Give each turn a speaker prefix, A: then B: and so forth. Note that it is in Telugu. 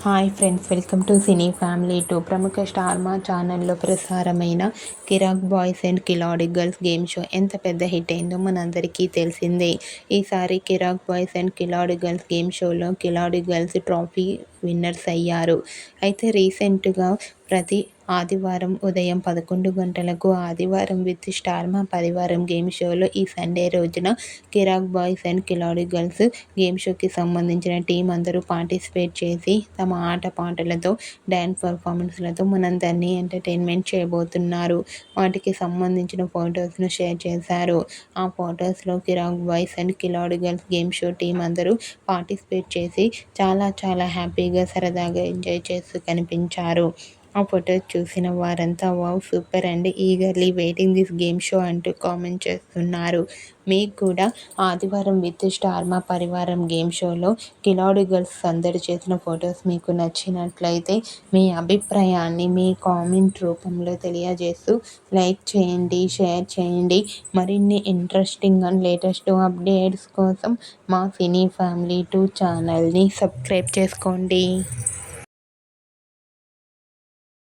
A: Hi friends, welcome to cine family two. ప్రముఖ స్టార్ మా ఛానల్లో ప్రసారమైన Kiraak boys and Khiladi girls game show ఎంత పెద్ద హిట్ అయిందో మనందరికీ తెలిసిందే. ఈసారి Kiraak boys and Khiladi girls game షోలో కిలాడి గర్ల్స్ ట్రోఫీ విన్నర్స్ అయ్యారు. అయితే రీసెంట్గా ప్రతి ఆదివారం ఉదయం 11 గంటలకు ఆదివారం విత్ స్టార్ మా పరివారం గేమ్ షోలో ఈ సండే రోజున కిరాక్ boys and Khiladi girls game షోకి సంబంధించిన టీం అందరూ పార్టిసిపేట్ చేసి తమ ఆట పాటలతో, డ్యాన్స్ పర్ఫార్మెన్స్లతో మనందరినీ ఎంటర్టైన్మెంట్ చేయబోతున్నారు. వాటికి సంబంధించిన ఫొటోస్ను షేర్ చేశారు. ఆ ఫొటోస్లో Kiraak boys and Khiladi girls game show team అందరూ పార్టిసిపేట్ చేసి చాలా హ్యాపీగా, సరదాగా ఎంజాయ్ చేస్తూ కనిపించారు. ఆ ఫొటోస్ చూసిన వారంతా wow, super and eagerly waiting this game show అంటూ కామెంట్ చేస్తున్నారు. మీకు కూడా ఆదివారం విత్ స్టార్ మా పరివారం గేమ్ షోలో కిలాడి గర్ల్స్ సందడి చేసిన ఫొటోస్ మీకు నచ్చినట్లయితే మీ అభిప్రాయాన్ని మీ కామెంట్ రూపంలో తెలియజేస్తూ లైక్ చేయండి, షేర్ చేయండి. మరిన్ని ఇంట్రెస్టింగ్ అండ్ లేటెస్ట్ అప్డేట్స్ కోసం మా సినీ ఫ్యామిలీ 2 ఛానల్ని సబ్స్క్రైబ్ చేసుకోండి.